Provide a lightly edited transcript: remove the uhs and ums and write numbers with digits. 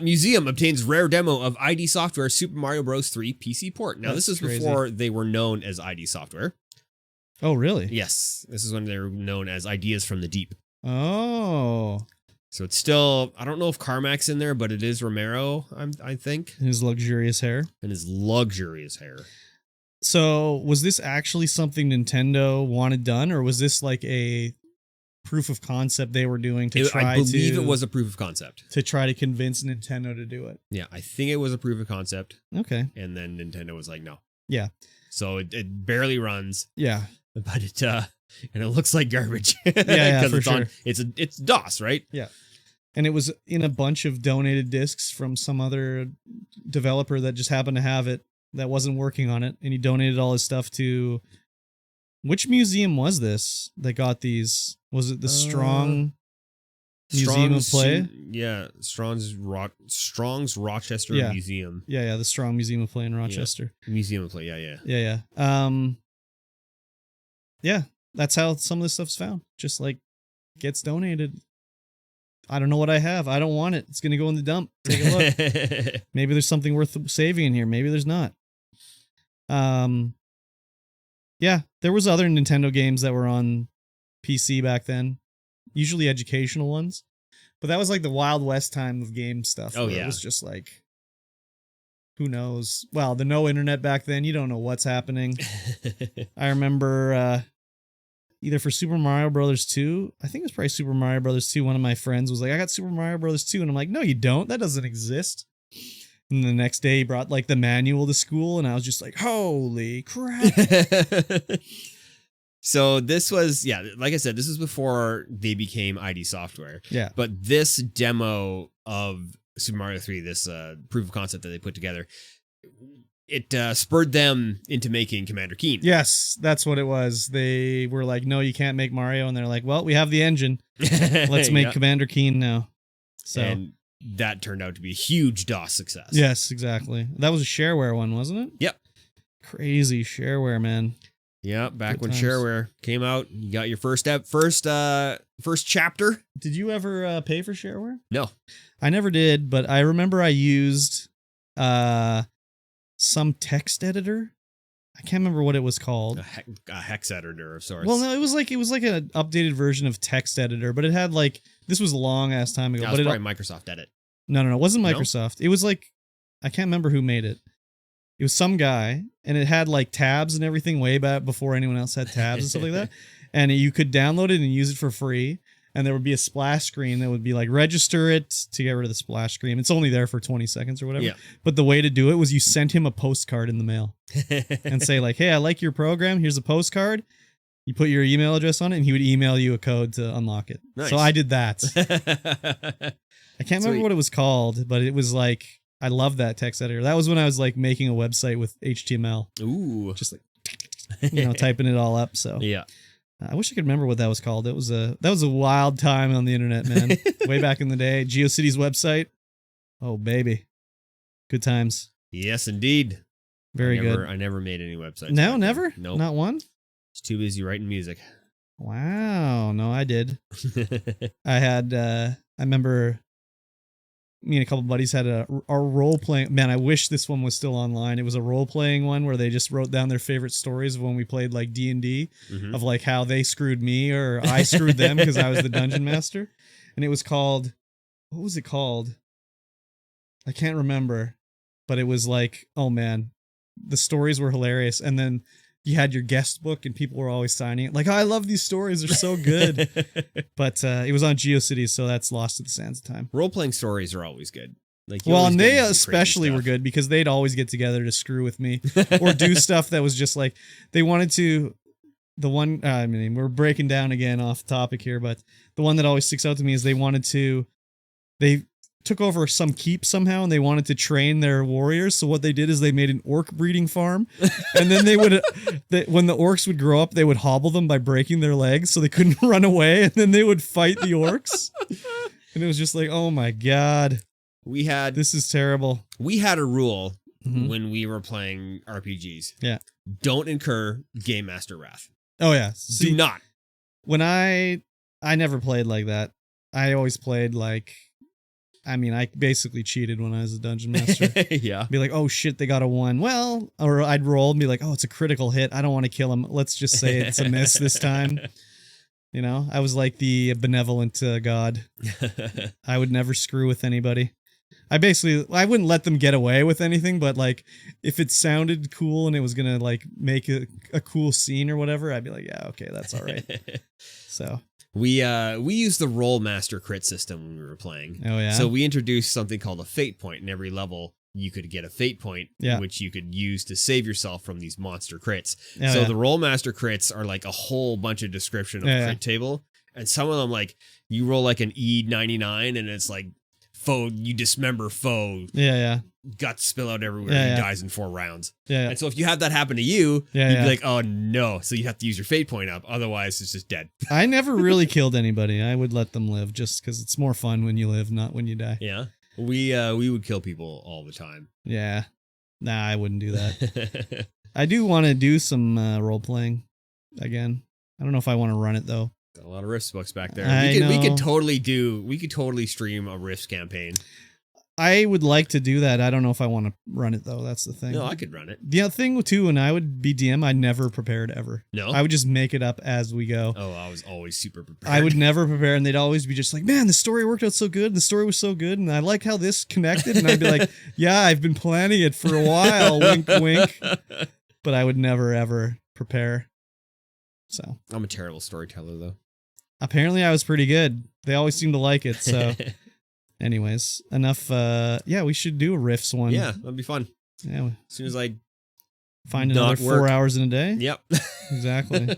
Museum obtains rare demo of ID Software Super Mario Bros. 3 PC port. Now, That's this is crazy. before they were known as ID Software. Oh, really? Yes, this is when they were known as Ideas from the Deep. Oh. So it's still, I don't know if Carmack's in there, but it is Romero, I think. His luxurious hair. And his luxurious hair. So was this actually something Nintendo wanted done, or was this like a proof of concept they were doing to try to... I believe it was a proof of concept. To try to convince Nintendo to do it. Yeah, I think it was a proof of concept. Okay. And then Nintendo was like, no. Yeah. So it barely runs. Yeah. But and it looks like garbage. Yeah, for sure. It's DOS, right? Yeah. And it was in a bunch of donated discs from some other developer that just happened to have it that wasn't working on it. And he donated all his stuff to... Which museum was this that got these? Was it the Strong Museum of Play? Yeah, Strong's Rochester Museum. Yeah, the Strong Museum of Play in Rochester. Yeah. Museum of Play, yeah. Yeah. Yeah, that's how some of this stuff's found. Just like gets donated. I don't know what I have. I don't want it. It's going to go in the dump. Take a look. Maybe there's something worth saving in here. Maybe there's not. Yeah, there was other Nintendo games that were on PC back then. Usually educational ones. But that was like the Wild West time of game stuff. Oh, yeah. It was just like, who knows? Well, the no internet back then, you don't know what's happening. I remember either for Super Mario Brothers 2, I think it was probably Super Mario Brothers 2, one of my friends was like, I got Super Mario Brothers 2. And I'm like, no, you don't. That doesn't exist. And the next day he brought like the manual to school and I was just like, holy crap. So this was, like I said, this was before they became ID Software. Yeah. But this demo of Super Mario 3, this proof of concept that they put together, it spurred them into making Commander Keen. Yes, that's what it was. They were like, no, you can't make Mario. And they're like, well, we have the engine. Let's make Commander Keen now. So. And that turned out to be a huge DOS success. Yes, exactly. That was a shareware one, wasn't it? Yep. Crazy shareware, man. Yeah, back when shareware came out, you got your first chapter. Did you ever pay for shareware? No. I never did, but I remember I used some text editor. I can't remember what it was called. A hex editor of sorts. Well, no, it was like an updated version of text editor, but it had like, this was a long ass time ago. That was probably Microsoft Edit. No, it wasn't Microsoft. It was like, I can't remember who made it. It was some guy, and it had like tabs and everything way back before anyone else had tabs and stuff like that. And you could download it and use it for free. And there would be a splash screen that would be like, register it to get rid of the splash screen. It's only there for 20 seconds or whatever. Yeah. But the way to do it was you sent him a postcard in the mail and say like, hey, I like your program. Here's a postcard. You put your email address on it and he would email you a code to unlock it. Nice. So I did that. I can't remember what it was called, but it was like, I love that text editor. That was when I was like making a website with HTML. Ooh. Just like, typing it all up. So yeah. I wish I could remember what that was called. That was a wild time on the internet, man. Way back in the day. GeoCities website. Oh, baby. Good times. Yes, indeed. Very good. I never made any websites. No, never? No. Nope. Not one? It's too busy writing music. Wow. No, I did. I remember me and a couple of buddies had a role-playing... Man, I wish this one was still online. It was a role-playing one where they just wrote down their favorite stories of when we played like D&D, of like how they screwed me or I screwed them because I was the dungeon master. And it was called... What was it called? I can't remember. But it was like, oh man, the stories were hilarious. And then you had your guest book and people were always signing it. Like, oh, I love these stories. They're so good. But it was on GeoCities, so that's lost to the sands of time. Role-playing stories are always good. Like, and they especially were good because they'd always get together to screw with me or do stuff that was just like, they wanted to, I mean, we're breaking down again off topic here, but the one that always sticks out to me is they took over some keep somehow and they wanted to train their warriors. So what they did is they made an orc breeding farm and then when the orcs would grow up, they would hobble them by breaking their legs so they couldn't run away. And then they would fight the orcs. And it was just like, oh my God. This is terrible. We had a rule when we were playing RPGs. Yeah. Don't incur Game Master wrath. Oh yeah. Do not. When I never played like that. I always played like, I mean, I basically cheated when I was a dungeon master. Yeah. Be like, oh shit, they got a 1. Well, or I'd roll and be like, oh, it's a critical hit. I don't want to kill him. Let's just say it's a miss this time. You know, I was like the benevolent god. I would never screw with anybody. I wouldn't let them get away with anything, but like if it sounded cool and it was gonna like make a cool scene or whatever, I'd be like, yeah, okay, that's all right. So we used the roll master crit system when we were playing. Oh yeah. So we introduced something called a fate point. In every level, you could get a fate point, which you could use to save yourself from these monster crits. So the roll master crits are like a whole bunch of description of crit table, and some of them like you roll like an E99 and it's like foe, you dismember foe. Guts spill out everywhere. He dies in 4 rounds. And so if you have that happen to you, you'd be like, oh no. So you have to use your fate point up. Otherwise, it's just dead. I never really killed anybody. I would let them live just because it's more fun when you live, not when you die. Yeah. We would kill people all the time. Yeah. Nah, I wouldn't do that. I do want to do some role playing again. I don't know if I want to run it though. Got a lot of Rifts books back there. We could totally stream a Rifts campaign. I would like to do that. I don't know if I want to run it though. That's the thing. No, I could run it. The other thing too, when I would be DM, I never prepared ever. No, I would just make it up as we go. Oh, I was always super prepared. I would never prepare, and they'd always be just like, "Man, the story worked out so good. The story was so good, and I like how this connected." And I'd be like, "Yeah, I've been planning it for a while." Wink, wink. But I would never ever prepare. So I'm a terrible storyteller though. Apparently, I was pretty good. They always seem to like it. So. Anyways, enough. We should do a Rifts one. Yeah, that'd be fun. Yeah, as soon as I find another 4 hours in a day. Yep, exactly.